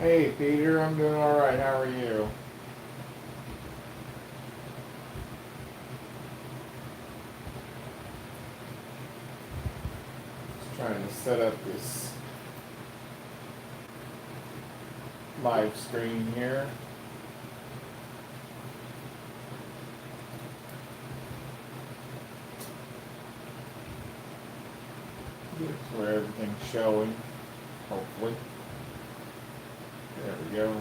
Hey, Peter, I'm doing all right. How are you? Just trying to set up this live screen here. That's where everything's showing, hopefully. There we go.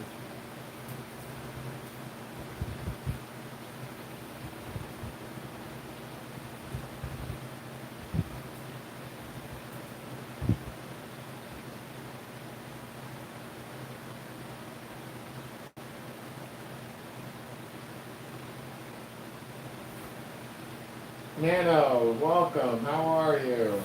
Nano, welcome. How are you?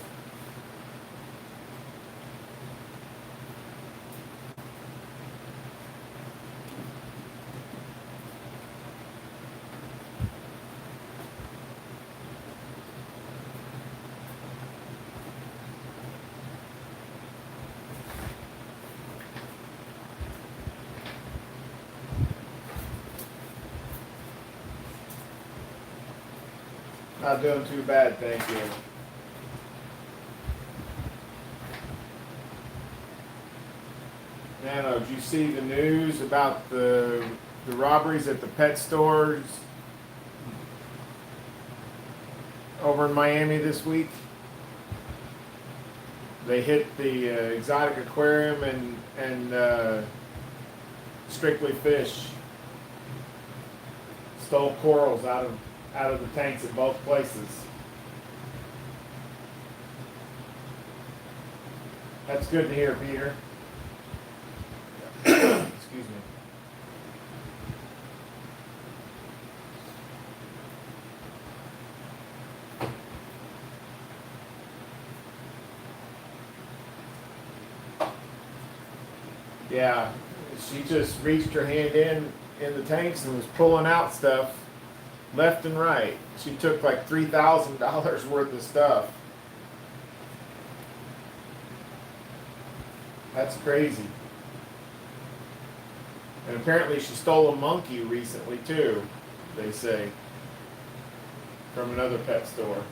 Not doing too bad, thank you. Nano, did you see the news about the robberies at the pet stores over in Miami this week? They hit the exotic aquarium and strictly fish. Stole corals out of the tanks at both places. That's good to hear, Peter. Excuse me. Yeah, she just reached her hand in the tanks and was pulling out stuff left and right. She took like $3,000 worth of stuff. That's crazy. And apparently she stole a monkey recently too, they say, from another pet store.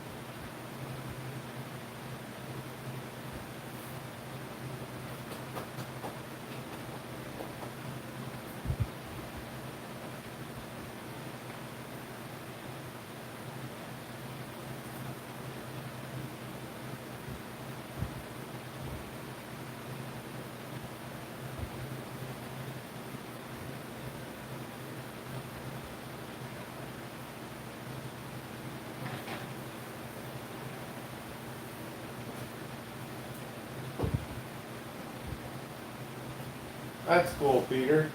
That's cool, Peter.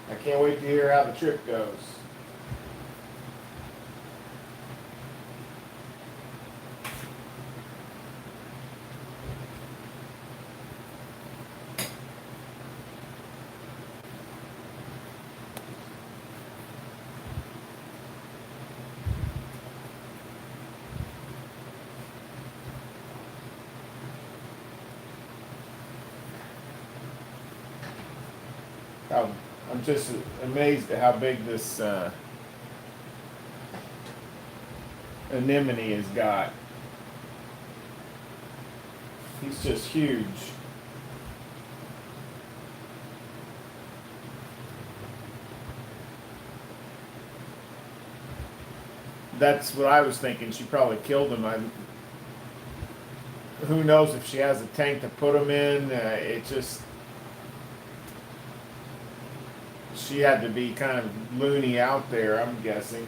I can't wait to hear how the trip goes. I'm just amazed at how big this anemone has got. He's just huge. That's what I was thinking. She probably killed him. Who knows if she has a tank to put him in? It just, she had to be kind of loony out there, I'm guessing.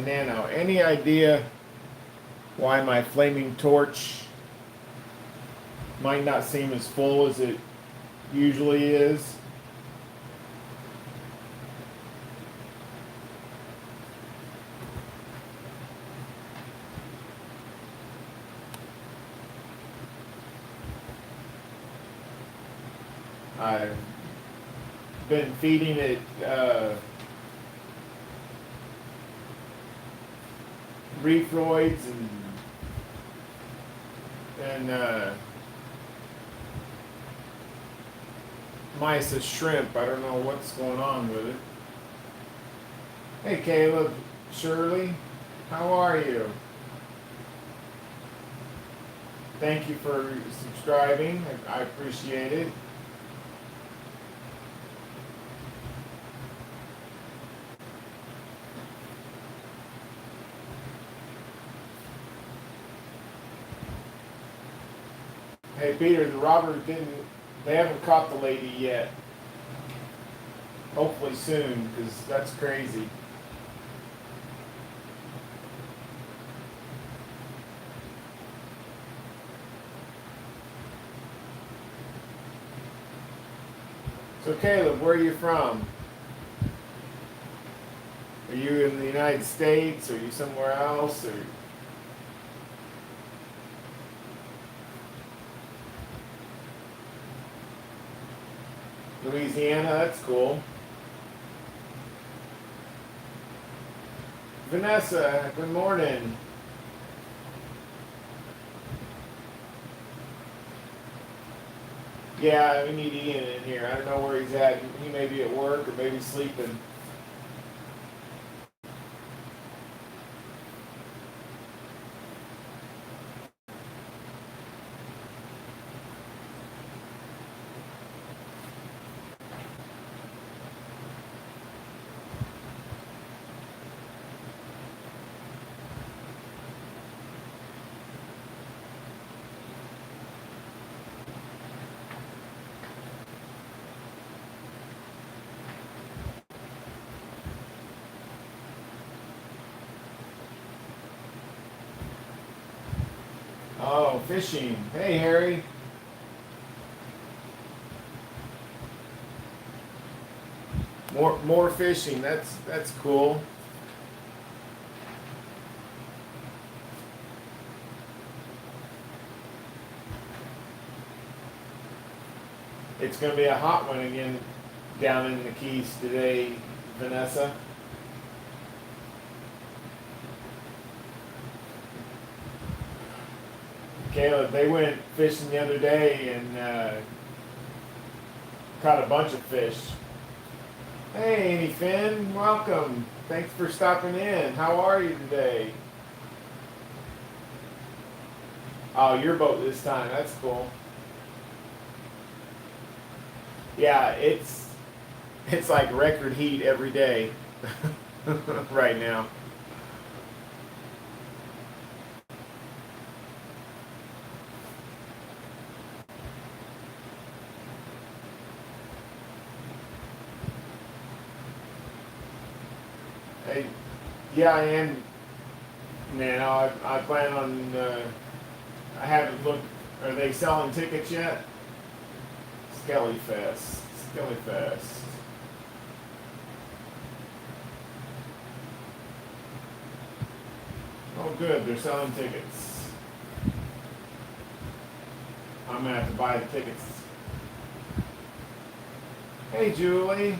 And Nano, any idea why my flaming torch might not seem as full as it usually is? I've been feeding it Reefroids and mysis shrimp. I don't know what's going on with it. Hey Caleb, Shirley, how are you? Thank you for subscribing. I appreciate it. Hey Peter, the robbers they haven't caught the lady yet. Hopefully soon, because that's crazy. So Caleb, where are you from? Are you in the United States? Or are you somewhere else? Or Louisiana? That's cool. Vanessa, good morning. Yeah, we need Ian in here. I don't know where he's at. He may be at work or maybe sleeping. Oh, fishing. Hey, Harry. More fishing. That's cool. It's going to be a hot one again down in the Keys today, Vanessa. Caleb, they went fishing the other day and caught a bunch of fish. Hey, Amy Finn, welcome. Thanks for stopping in. How are you today? Oh, your boat this time. That's cool. Yeah, it's like record heat every day right now. Hey, yeah, I am. Man, I plan on. I haven't looked. Are they selling tickets yet? Skellyfest. Skellyfest. Oh, good. They're selling tickets. I'm gonna have to buy the tickets. Hey, Julie.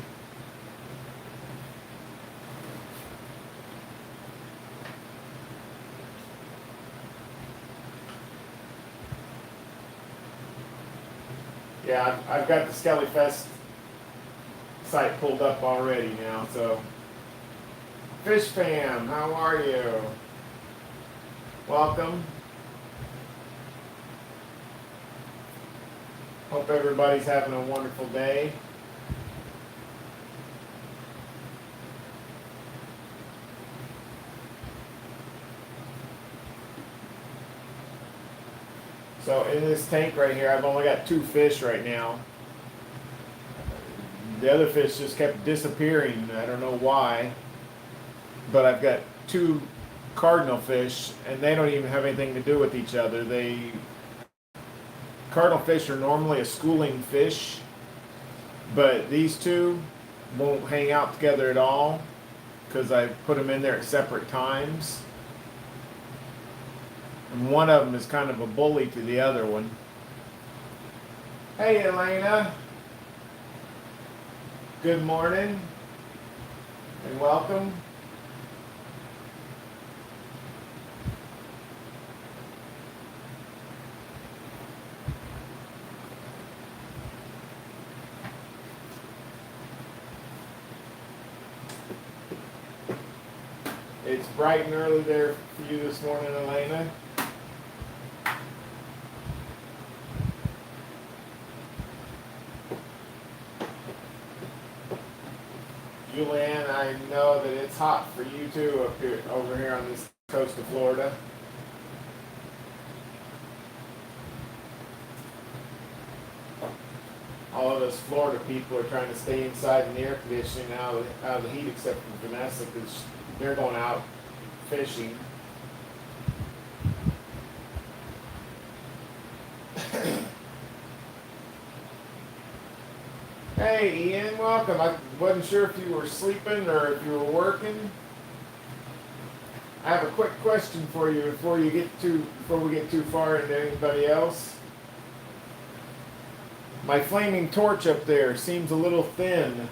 Yeah, I've got the Skellyfest site pulled up already now, so. Fish fam, how are you? Welcome. Hope everybody's having a wonderful day. So in this tank right here, I've only got 2 fish right now. The other fish just kept disappearing. I don't know why, but I've got two cardinal fish, and they don't even have anything to do with each other. Cardinal fish are normally a schooling fish, but these two won't hang out together at all because I put them in there at separate times. And one of them is kind of a bully to the other one. Hey, Elena. Good morning and welcome. It's bright and early there for you this morning, Elena. Julianne, I know that it's hot for you too over here on this coast of Florida. All of us Florida people are trying to stay inside in the air conditioning out of the heat, except for Vanessa, because they're going out fishing. Hey Ian, welcome. I wasn't sure if you were sleeping or if you were working. I have a quick question for you before we get too far into anybody else. My flaming torch up there seems a little thin.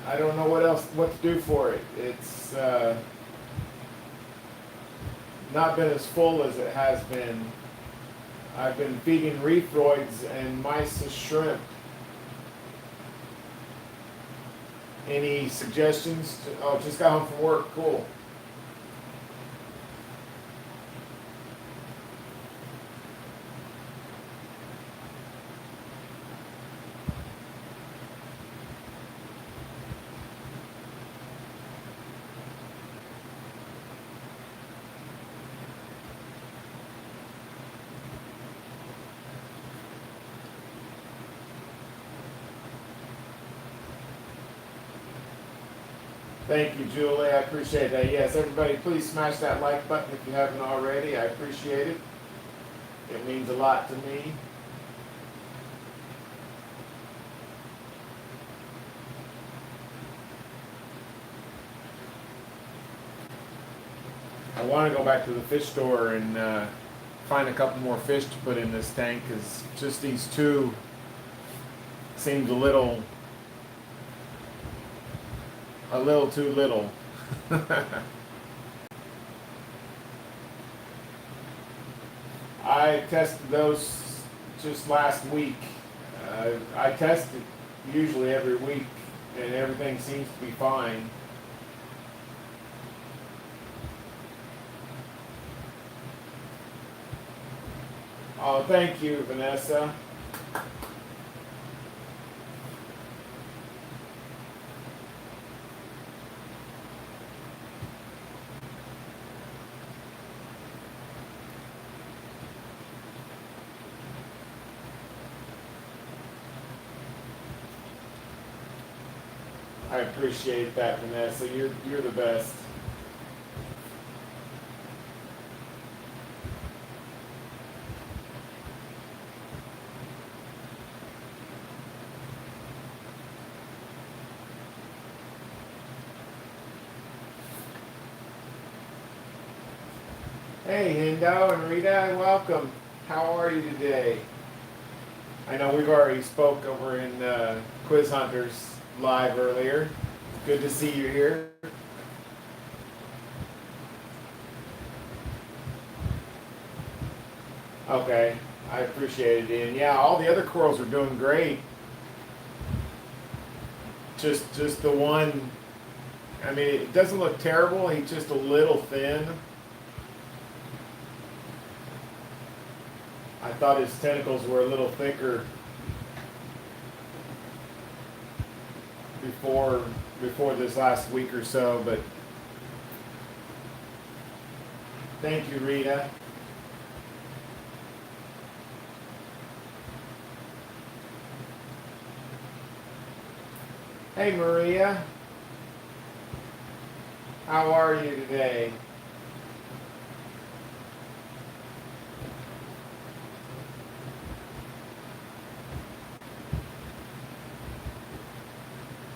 I don't know what to do for it. It's not been as full as it has been. I've been feeding reefroids and mysis shrimp. Any suggestions? Oh, just got home from work. Cool. Thank you, Julie. I appreciate that. Yes, everybody, please smash that like button if you haven't already. I appreciate it. It means a lot to me. I want to go back to the fish store and find a couple more fish to put in this tank, because just these two seems a little too little. I tested those just last week. I test it usually every week, and everything seems to be fine. Oh, thank you, Vanessa. I appreciate that, Vanessa. You're the best. Hey, Hindo and Rita, welcome. How are you today? I know we've already spoke over in Quiz Hunters live earlier. Good to see you here. Okay, I appreciate it, Ian. Yeah, all the other corals are doing great. Just the one. I mean, it doesn't look terrible. He's just a little thin. I thought his tentacles were a little thicker before this last week or so, but thank you, Rita. Hey, Maria. How are you today?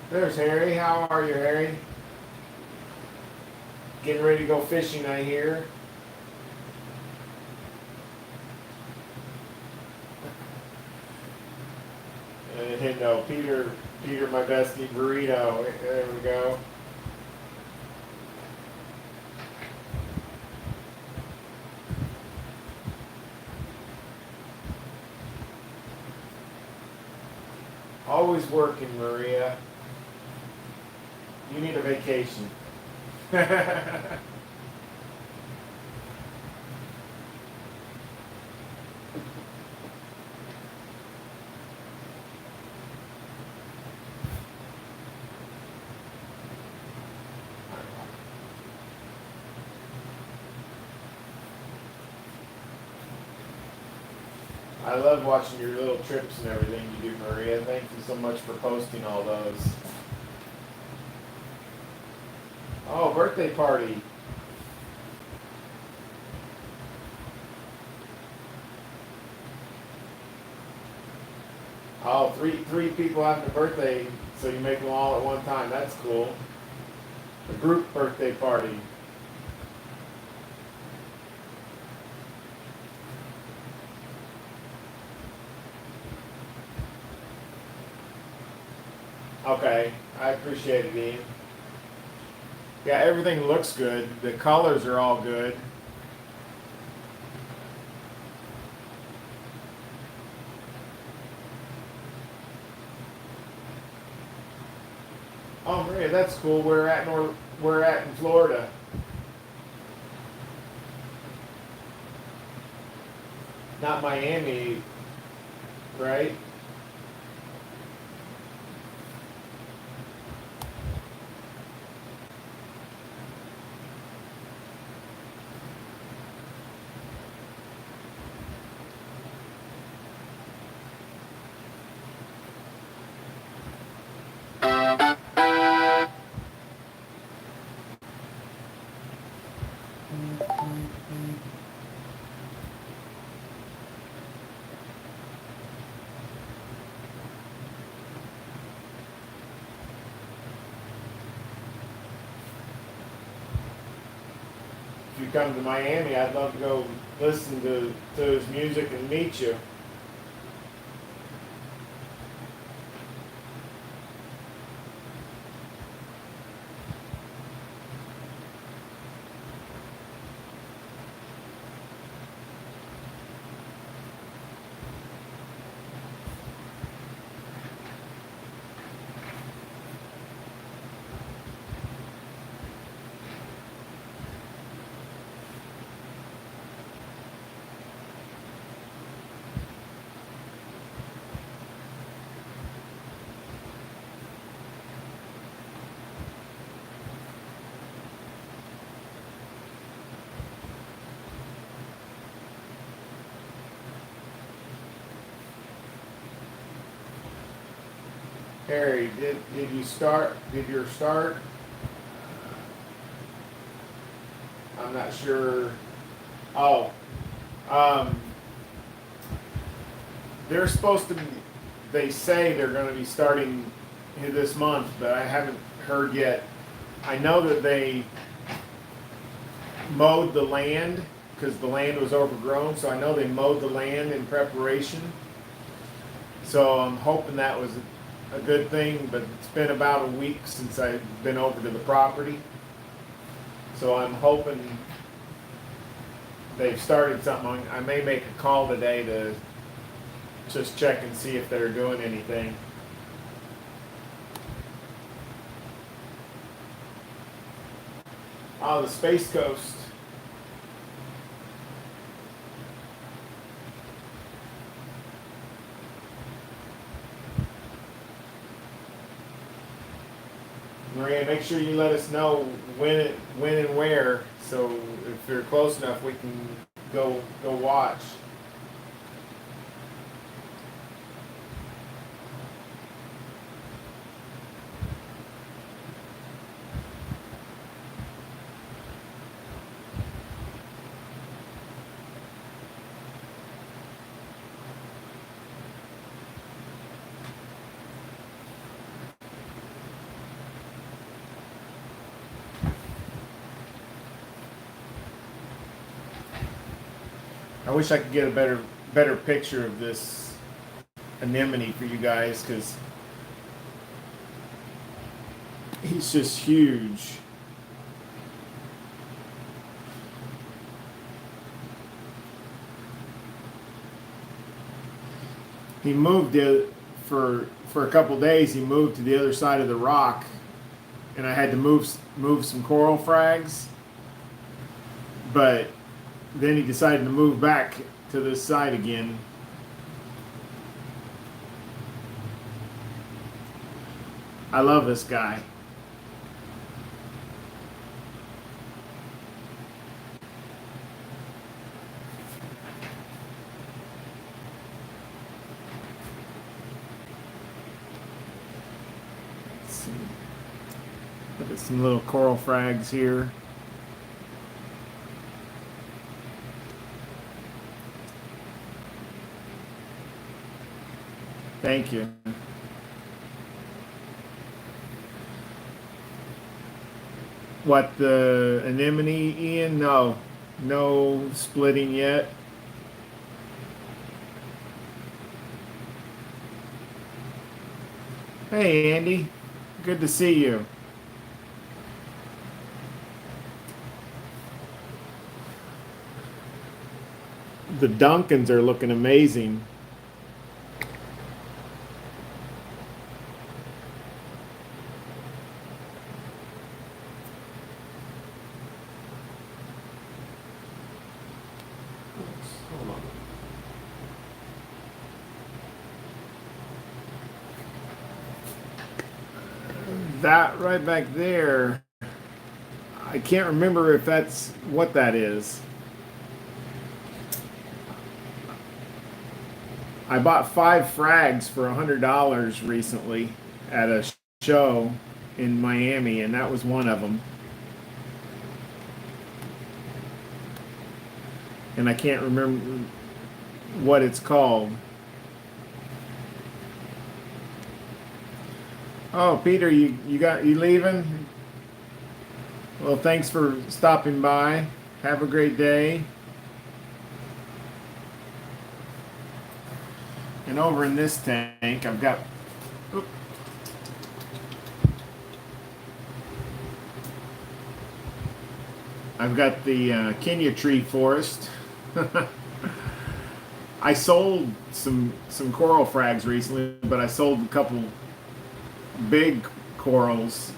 There's Harry. How are you, Harry? Getting ready to go fishing, I hear. And no, Peter, my bestie burrito. There we go. Always working, Maria. You need a vacation. I love watching your little trips and everything you do, Maria. Thank you so much for posting all those. Oh, birthday party. Oh, three people having a birthday, so you make them all at one time. That's cool. A group birthday party. Okay, I appreciate it, Ian. Yeah, everything looks good. The colors are all good. Oh, Maria, that's cool. We're at in Florida. Not Miami, right? If you come to Miami, I'd love to go listen to his music and meet you. Harry, did you start? Did your start? I'm not sure. Oh, um, they're supposed to be. They say they're going to be starting this month, but I haven't heard yet. I know that they mowed the land because the land was overgrown, so I know they mowed the land in preparation. So I'm hoping that was a good thing, but it's been about a week since I've been over to the property. So I'm hoping they've started something. I may make a call today to just check and see if they're doing anything. Oh, the Space Coast. Maria, make sure you let us know when and where, so if you're close enough, we can go watch. I wish I could get a better picture of this anemone for you guys, because he's just huge. He moved it for a couple days. He moved to the other side of the rock, and I had to move some coral frags. But then he decided to move back to this side again. I love this guy. Let's see. Look at some little coral frags here. Thank you. What, the anemone, Ian? No. No splitting yet. Hey, Andy. Good to see you. The Duncans are looking amazing. That right back there, I can't remember if that's what that is. I bought 5 frags for $100 recently at a show in Miami, and that was one of them. And I can't remember what it's called. Oh, Peter, you leaving? Well, thanks for stopping by. Have a great day. And over in this tank, I've got the Kenya tree forest. I sold some coral frags recently, but I sold a couple big corals,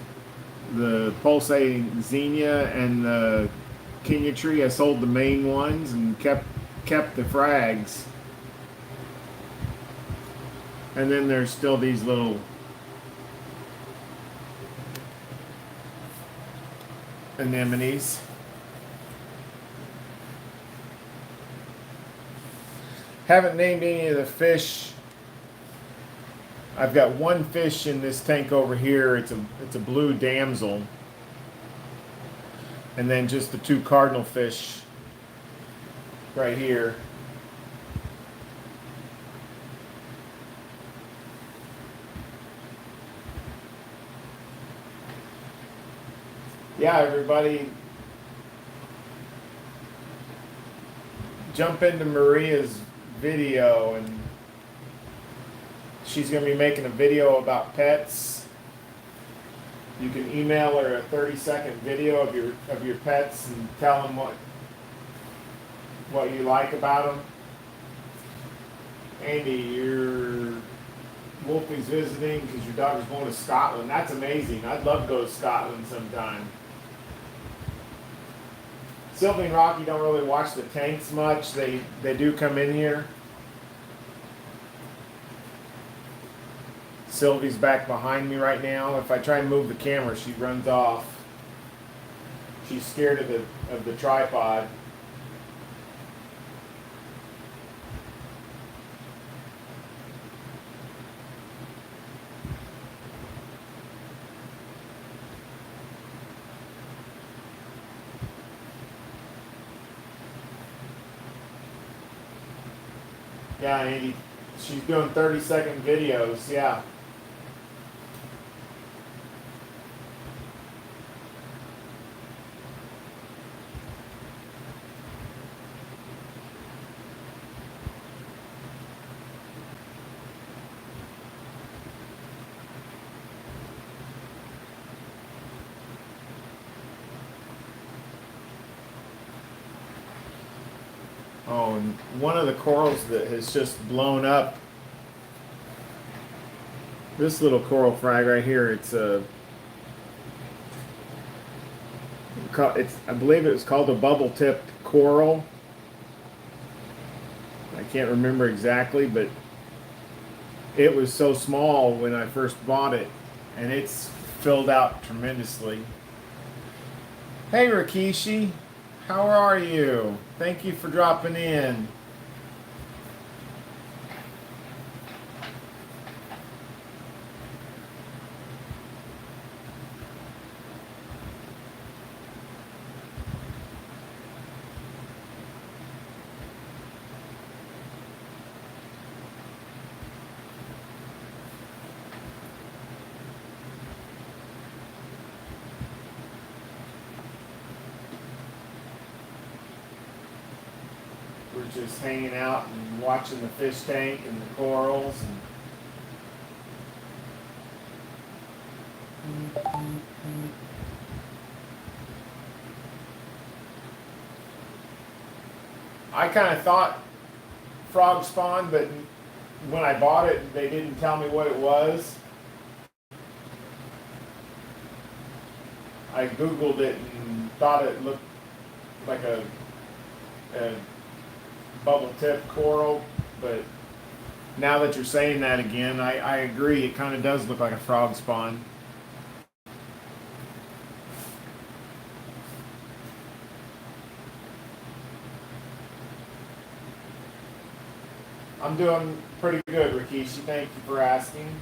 the pulsating xenia and the Kenya tree. I sold the main ones and kept the frags. And then there's still these little anemones. Haven't named any of the fish. I've got one fish in this tank over here. It's a blue damsel. And then just the 2 cardinal fish right here. Yeah, everybody, jump into Maria's video, and she's going to be making a video about pets. You can email her a 30-second video of your pets and tell them what you like about them. Andy, your Wolfie's visiting because your daughter's going to Scotland. That's amazing. I'd love to go to Scotland sometime. Sylvie and Rocky don't really watch the tanks much. They do come in here. Sylvie's back behind me right now. If I try and move the camera, she runs off. She's scared of the tripod. Yeah, Andy, she's doing 30-second videos, yeah. ago, and one of the corals that has just blown up. This little coral frag right here. I believe it was called a bubble-tipped coral. I can't remember exactly, but it was so small when I first bought it, and it's filled out tremendously. Hey Rikishi, how are you? Thank you for dropping in. We're just hanging out and watching the fish tank and the corals. I kind of thought frog spawn, but when I bought it, they didn't tell me what it was. I Googled it and thought it looked like a bubble tip coral, but now that you're saying that again, I agree. It kind of does look like a frog spawn. I'm doing pretty good, Rikishi. Thank you for asking.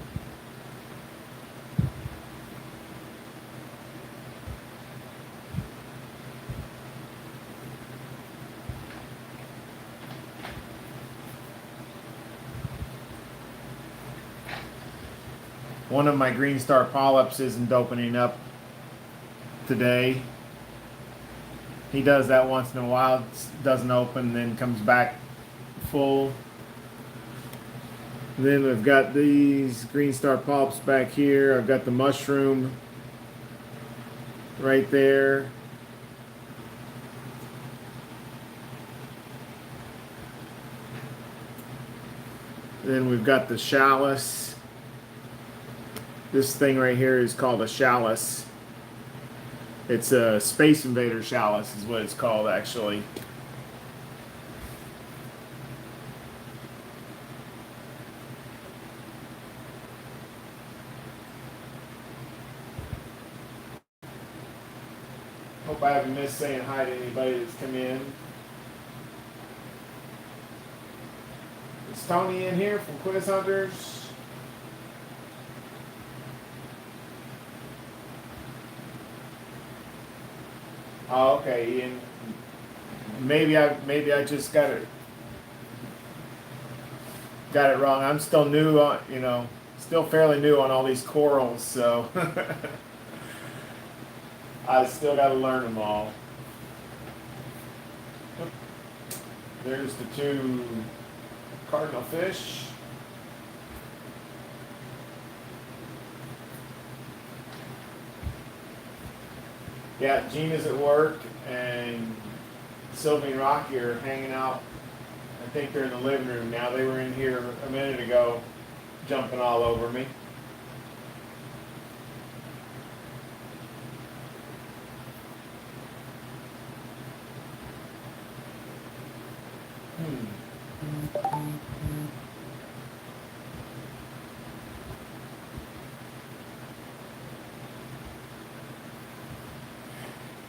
One of my green star polyps isn't opening up today. He does that once in a while. It doesn't open, then comes back full. Then we've got these green star polyps back here. I've got the mushroom right there. Then we've got the chalice. This thing right here is called a chalice. It's a Space Invader chalice is what it's called actually. Hope I haven't missed saying hi to anybody that's come in. Is Tony in here from Quiz Hunters? Oh, okay. And maybe I just got it wrong. I'm still new on, still fairly new on all these corals, so I still got to learn them all. There's the two cardinal fish. Yeah, Gina's at work, and Sylvie and Rocky are hanging out. I think they're in the living room now. They were in here a minute ago, jumping all over me.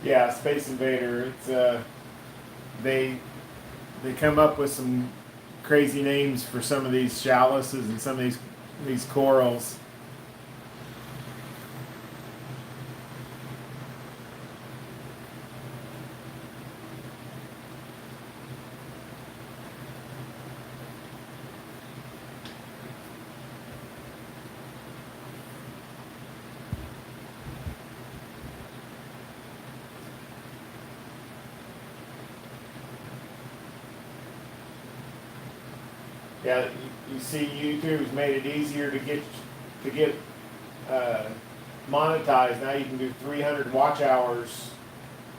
Yeah, Space Invader. It's they come up with some crazy names for some of these chalices and some of these corals. Yeah, you see, YouTube's made it easier to get monetized. Now you can do 300 watch hours.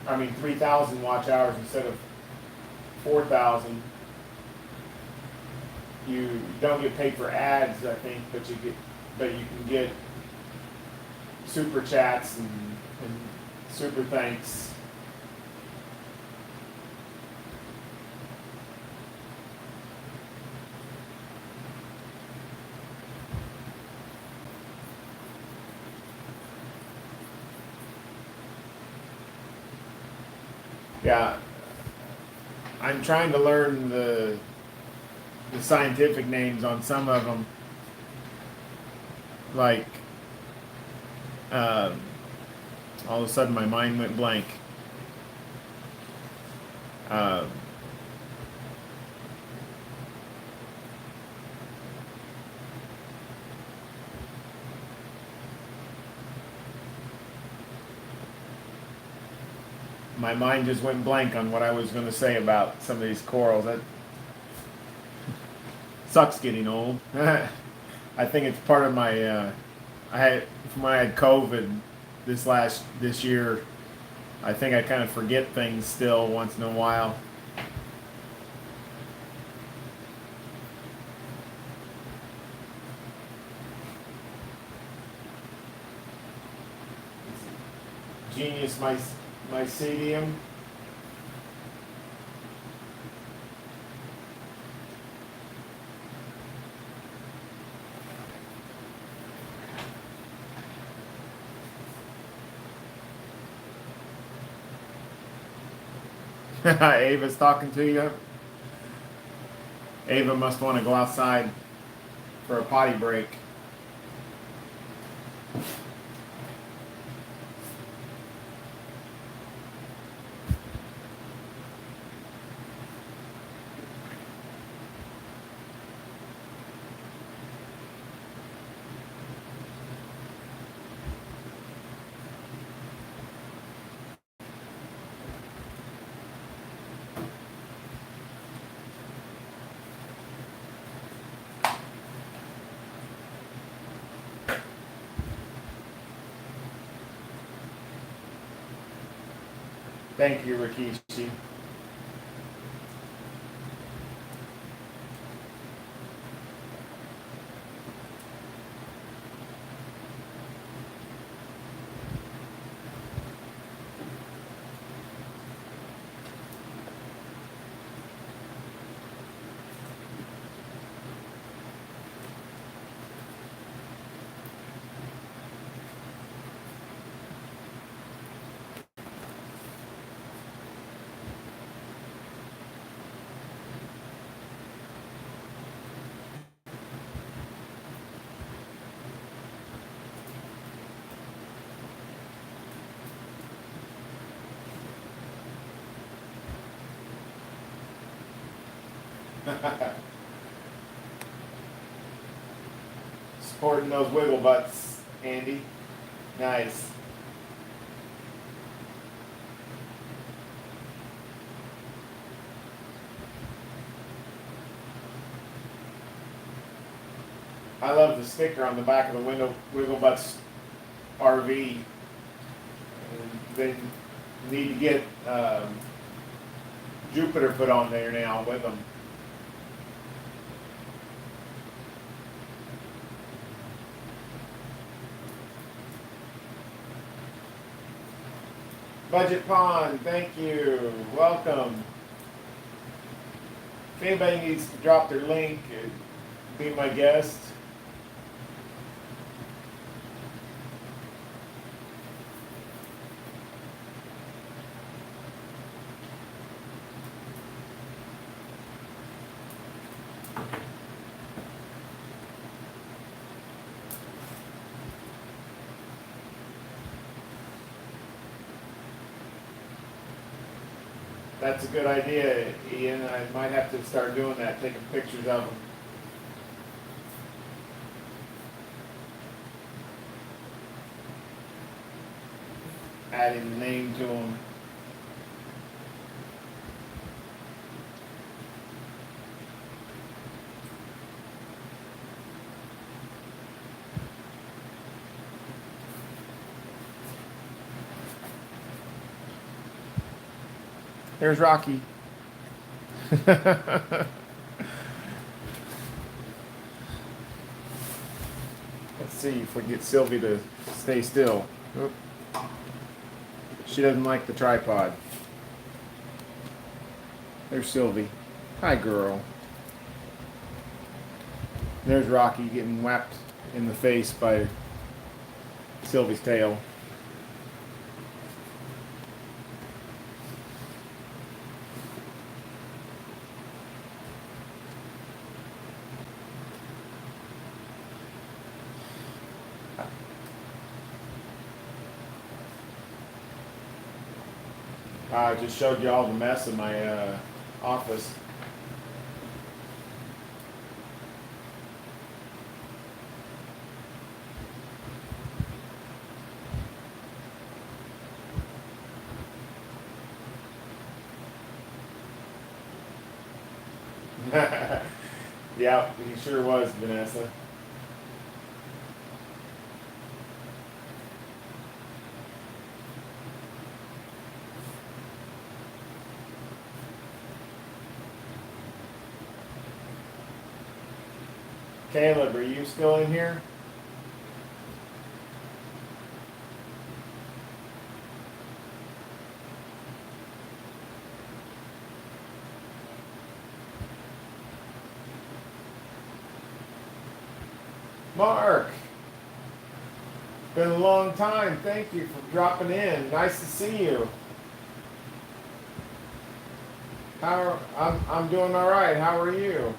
I mean 3,000 watch hours instead of 4,000. you don't get paid for ads, I think, but you can get super chats and super thanks. Yeah, I'm trying to learn the scientific names on some of them. Like, uh, all of a sudden my mind went blank. Uh, my mind just went blank on what I was going to say about some of these corals. That sucks getting old. I think it's part of my. I had from when I had COVID this year. I think I kind of forget things still once in a while. Genius mycelium. Ava's talking to you. Ava must want to go outside for a potty break. Thank you, Rikishi. Supporting those wiggle butts, Andy. Nice. I love the sticker on the back of the Wiggle Butts RV. And they need to get Jupiter put on there now with them. Budget Pond, thank you. Welcome. If anybody needs to drop their link, be my guest. That's a good idea, Ian. I might have to start doing that, taking pictures of them. Adding the name to them. There's Rocky. Let's see if we get Sylvie to stay still. Oop. She doesn't like the tripod. There's Sylvie. Hi, girl. There's Rocky getting whacked in the face by Sylvie's tail. I just showed you all the mess in my office. Yeah, he sure was, Vanessa. Caleb, are you still in here? Mark, been a long time. Thank you for dropping in. Nice to see you. I'm doing all right. How are you?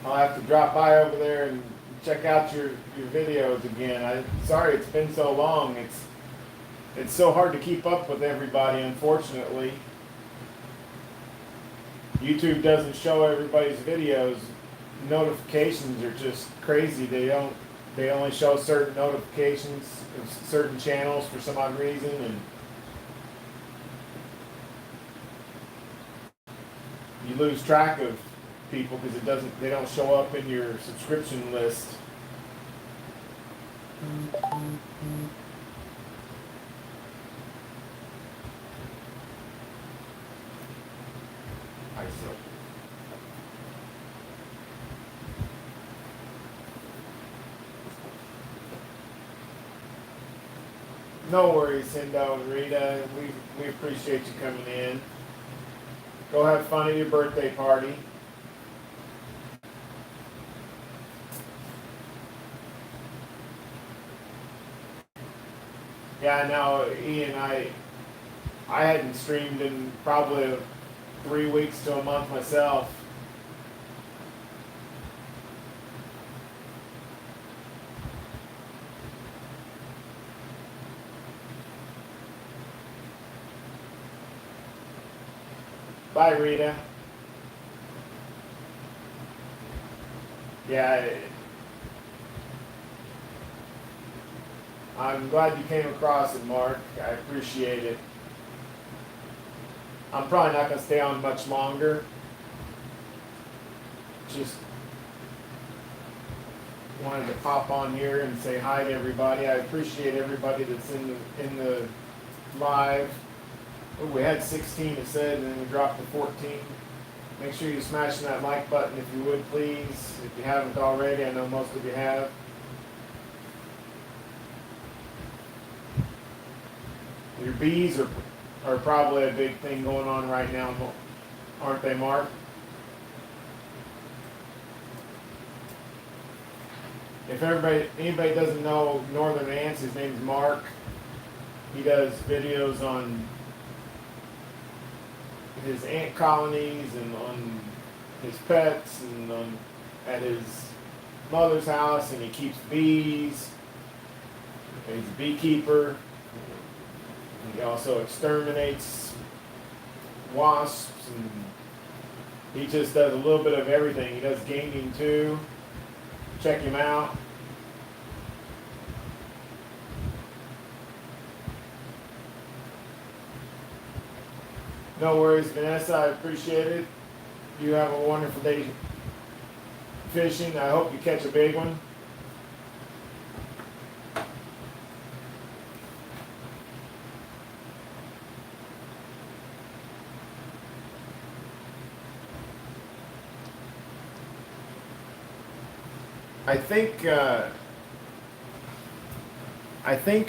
I'll have to drop by over there and check out your videos again. Sorry it's been so long. It's so hard to keep up with everybody, unfortunately. YouTube doesn't show everybody's videos. Notifications are just crazy. They only show certain notifications of certain channels for some odd reason, and you lose track of people because they don't show up in your subscription list. I see. No worries, Hendo and Rita. We appreciate you coming in. Go have fun at your birthday party. Yeah, no, Ian, I hadn't streamed in probably 3 weeks to a month myself. Bye, Rita. Yeah, I'm glad you came across it, Mark. I appreciate it. I'm probably not going to stay on much longer. Just wanted to pop on here and say hi to everybody. I appreciate everybody that's in the live. Oh, we had 16 it said, and then we dropped to 14. Make sure you smash that like button if you would, please. If you haven't already, I know most of you have. Your bees are probably a big thing going on right now, aren't they, Mark? If anybody doesn't know Northern Ants, his name's Mark. He does videos on his ant colonies and on his pets and at his mother's house, and he keeps bees. He's a beekeeper. He also exterminates wasps, and he just does a little bit of everything. He does gaming too. Check him out. No worries, Vanessa. I appreciate it. You have a wonderful day fishing. I hope you catch a big one. I think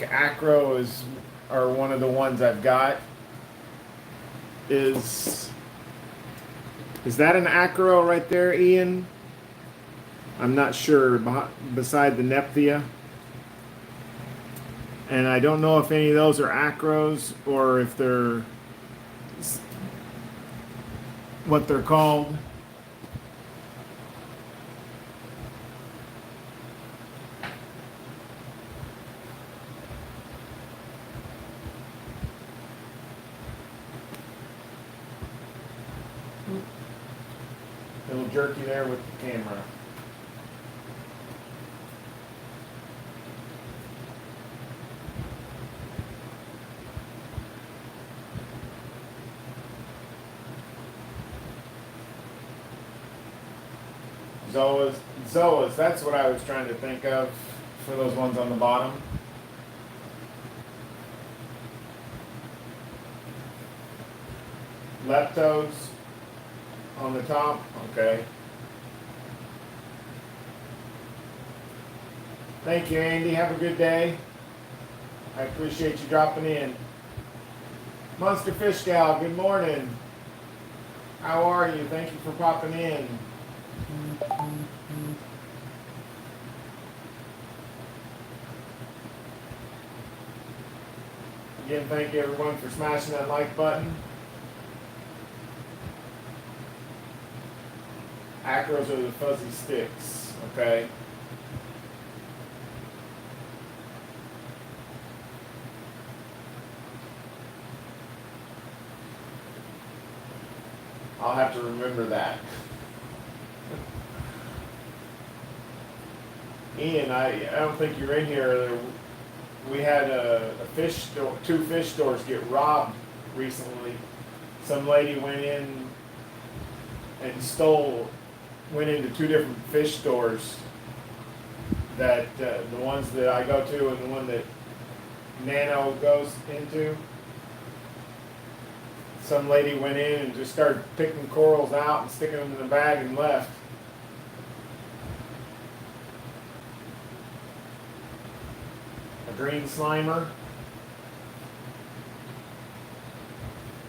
acros are one of the ones I've got. Is that an acro right there, Ian? I'm not sure. Beside the Nephthia. And I don't know if any of those are acros or if they're what they're called. Little jerky there with the camera. Zoas, that's what I was trying to think of for those ones on the bottom. Leptos on the top, okay. Thank you, Andy. Have a good day. I appreciate you dropping in. Monster Fish Gal, good morning. How are you? Thank you for popping in. Again, thank you everyone for smashing that like button. Acros are the fuzzy sticks, okay? I'll have to remember that. Ian, I don't think you're in here. We had two fish stores get robbed recently. Some lady went in and went into two different fish stores. That the ones that I go to and the one that Nano goes into. Some lady went in and just started picking corals out and sticking them in the bag and left. A green slimer.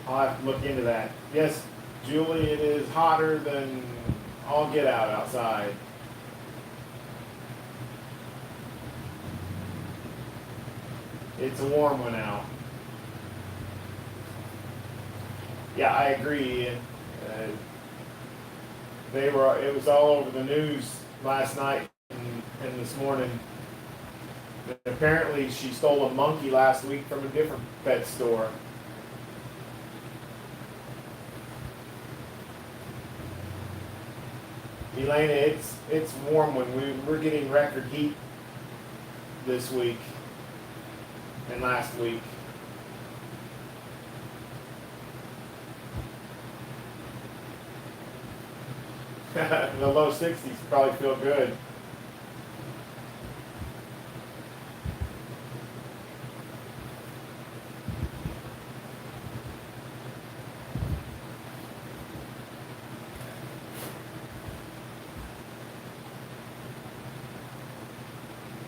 I'll have to look into that. Yes, Julie, it is hotter than all get out outside. It's a warm one out. Yeah, I agree. It was all over the news last night and this morning. Apparently, she stole a monkey last week from a different pet store. Elena, it's warm when we're getting record heat this week and last week. The low 60s probably feel good.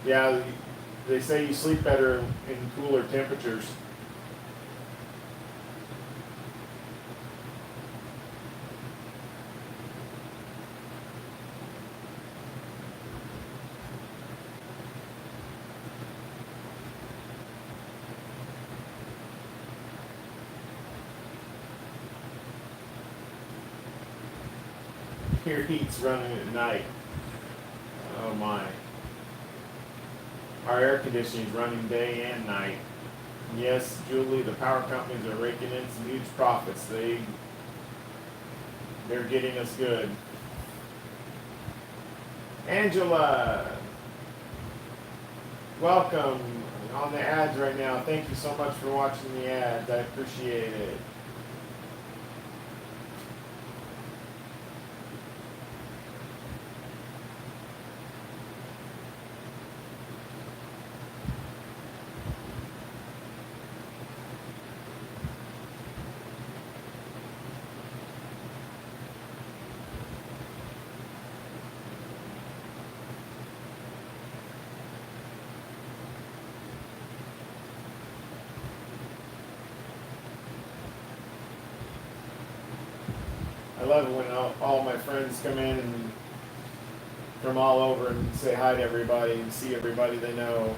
Yeah, they say you sleep better in cooler temperatures. Your heat's running at night. Oh my. Our air conditioning is running day and night. Yes, Julie, the power companies are raking in some huge profits. They're getting us good. Angela, welcome on the ads right now. Thank you so much for watching the ads. I appreciate it. I love it when all my friends come in and from all over and say hi to everybody and see everybody they know.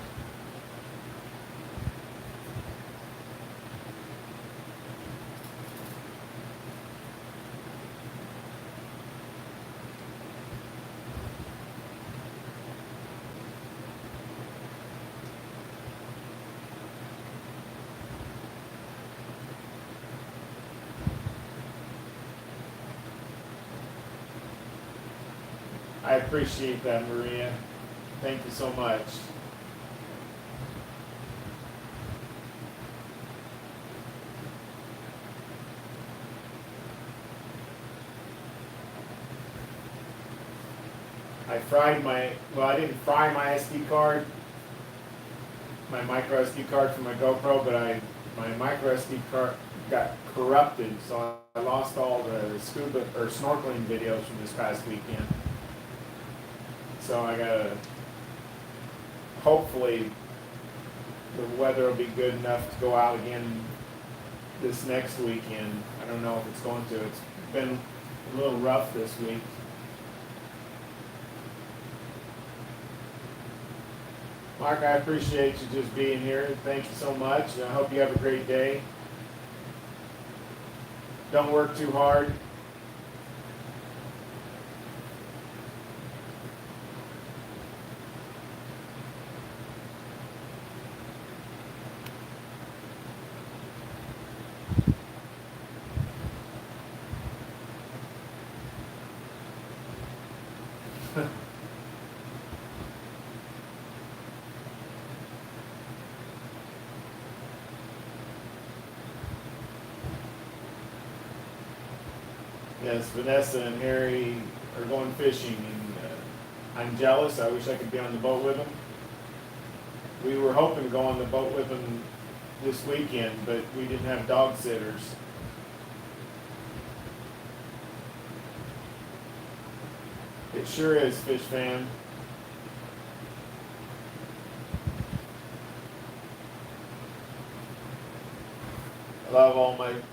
I appreciate that, Maria. Thank you so much. I didn't fry my SD card, my micro SD card from my GoPro, but my micro SD card got corrupted, so I lost all the scuba or snorkeling videos from this past weekend. So I gotta, hopefully the weather will be good enough to go out again this next weekend. I don't know if it's going to. It's been a little rough this week. Mark, I appreciate you just being here. Thank you so much. I hope you have a great day. Don't work too hard. Yes, Vanessa and Harry are going fishing, and I'm jealous. I wish I could be on the boat with them. We were hoping to go on the boat with them this weekend, but we didn't have dog sitters. It sure is, Fish Fan. I love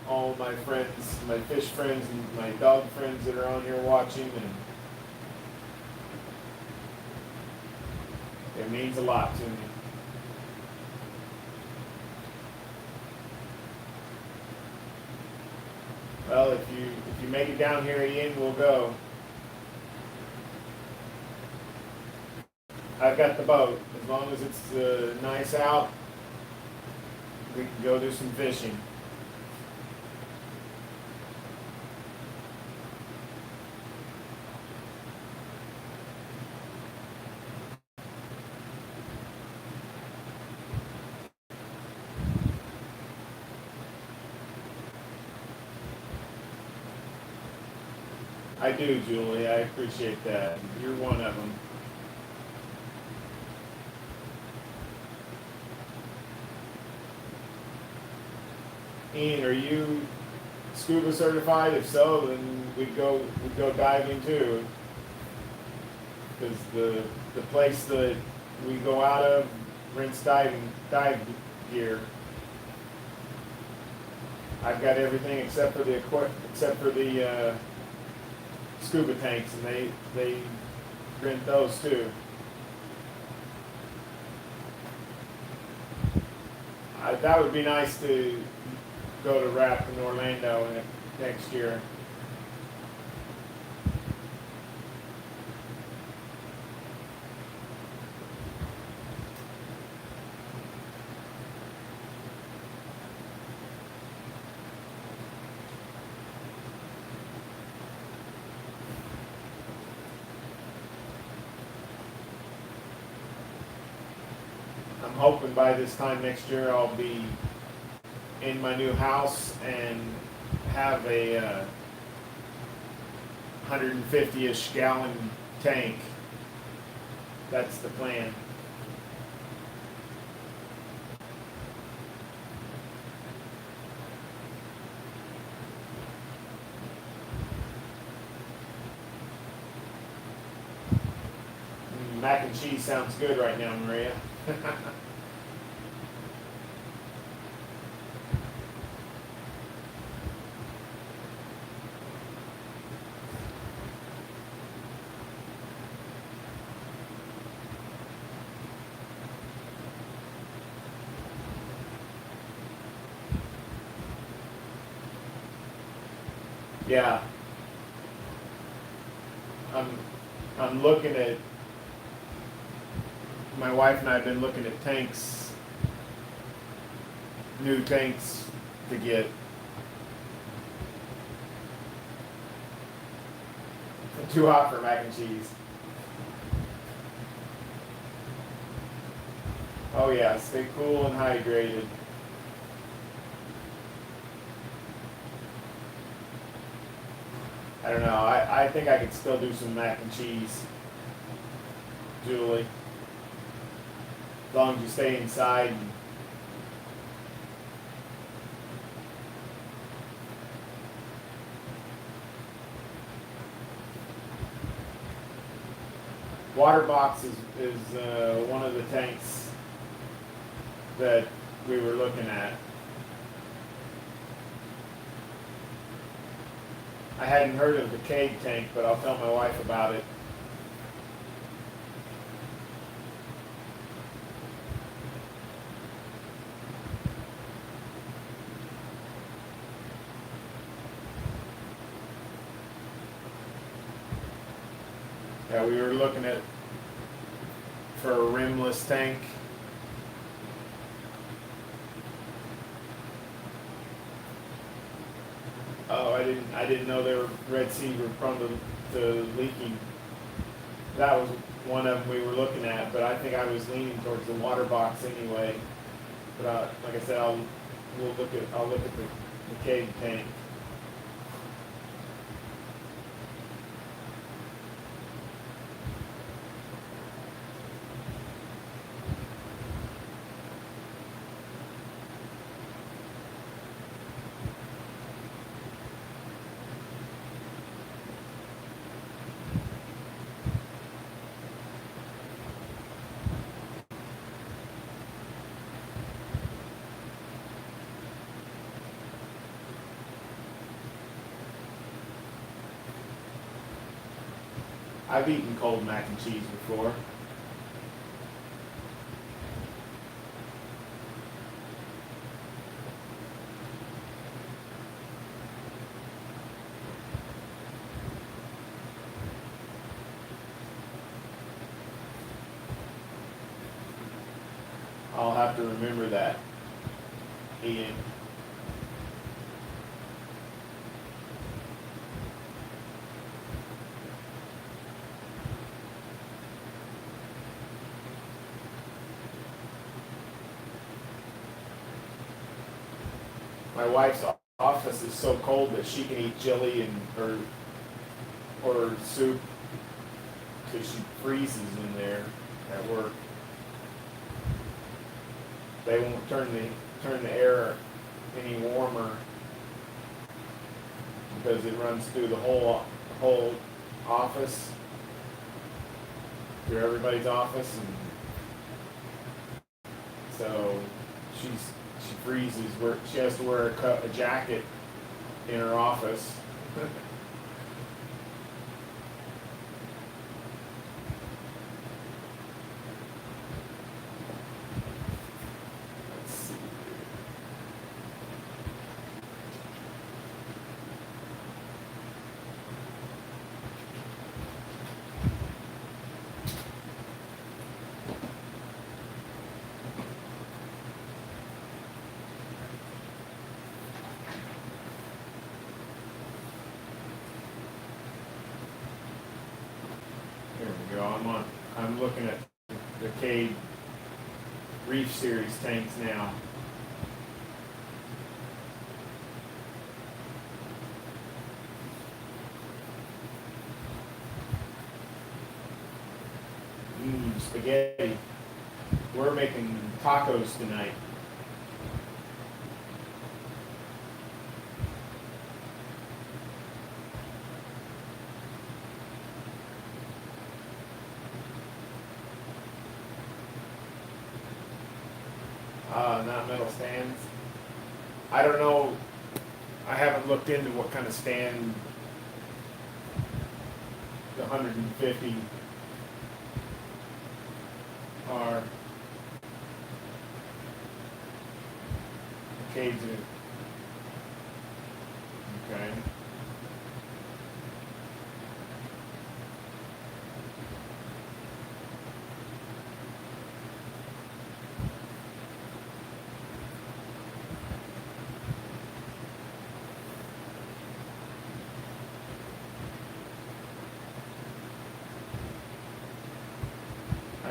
all my friends, my fish friends and my dog friends that are on here watching, and it means a lot to me. Well, if you make it down here, Ian, we'll go. I've got the boat. As long as it's nice out, we can go do some fishing. I do, Julie. I appreciate that. You're one of them. Ian, are you scuba certified? If so, then we'd go diving too. Because the place that we go out of rents dive gear. I've got everything except for the scuba tanks, and they rent those too. That would be nice to go to RAP in Orlando next year. I'm hoping by this time next year I'll be in my new house and have a 150-ish gallon tank. That's the plan. Mac and cheese sounds good right now, Maria. Yeah, I'm I'm looking at my wife and I have been looking at tanks, new tanks to get. Too hot for mac and cheese. Oh yeah, stay cool and hydrated. I don't know. I think I could still do some mac and cheese, Julie. As long as you stay inside. And water box is one of the tanks that we were looking at. I hadn't heard of the cave tank, but I'll tell my wife about it. Yeah, we were looking at for a rimless tank. Oh, I didn't know they were Red Sea were prone to leaking. That was one of them we were looking at, but I think I was leaning towards the water box anyway. But like I said, I'll look at the cave tank. I've eaten cold mac and cheese before. I'll have to remember that, Ian. My wife's office is so cold that she can eat chili or soup because she freezes in there at work. They won't turn the air any warmer because it runs through the whole office, through everybody's office, and so she freezes. Where she has to wear a jacket in her office. Let's see. Here we go. I'm looking at the Cade Reef Series tanks now. Spaghetti. We're making tacos tonight. Not metal stands. I don't know. I haven't looked into what kind of stand the 150 are. Cades are. Okay.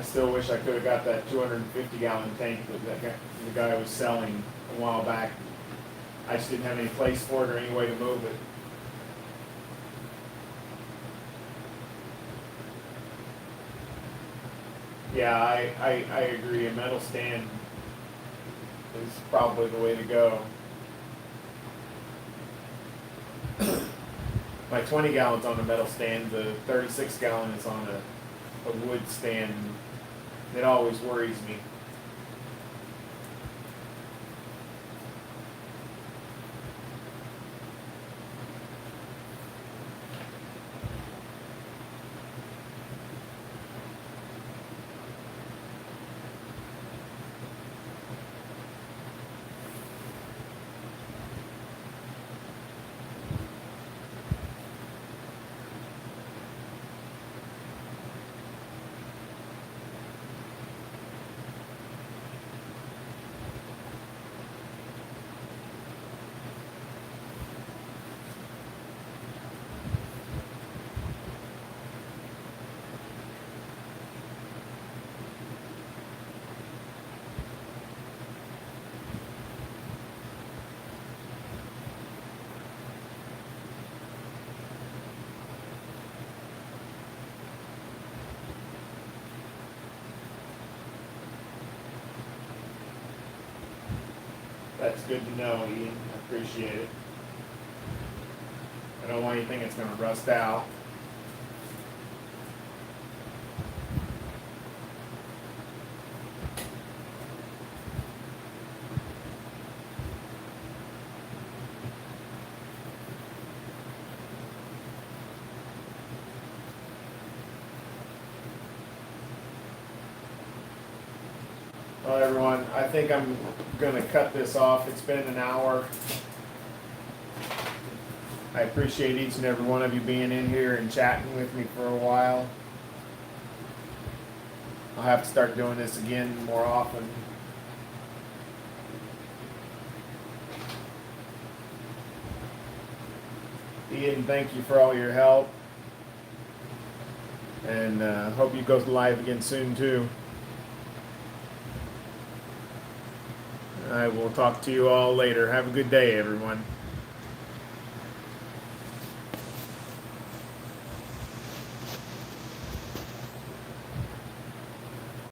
still wish I could have got that 250-gallon tank that the guy was selling a while back. I just didn't have any place for it or any way to move it. Yeah, I agree. A metal stand is probably the way to go. My 20 gallons on a metal stand, the 36 gallon is on a wood stand. It always worries me. That's good to know, Ian. I appreciate it. I don't want anything that's going to rust out. Well, everyone, I think I'm going to cut this off. It's been an hour. I appreciate each and every one of you being in here and chatting with me for a while. I'll have to start doing this again more often. Ian, thank you for all your help. And hope you go live again soon too. I will talk to you all later. Have a good day, everyone.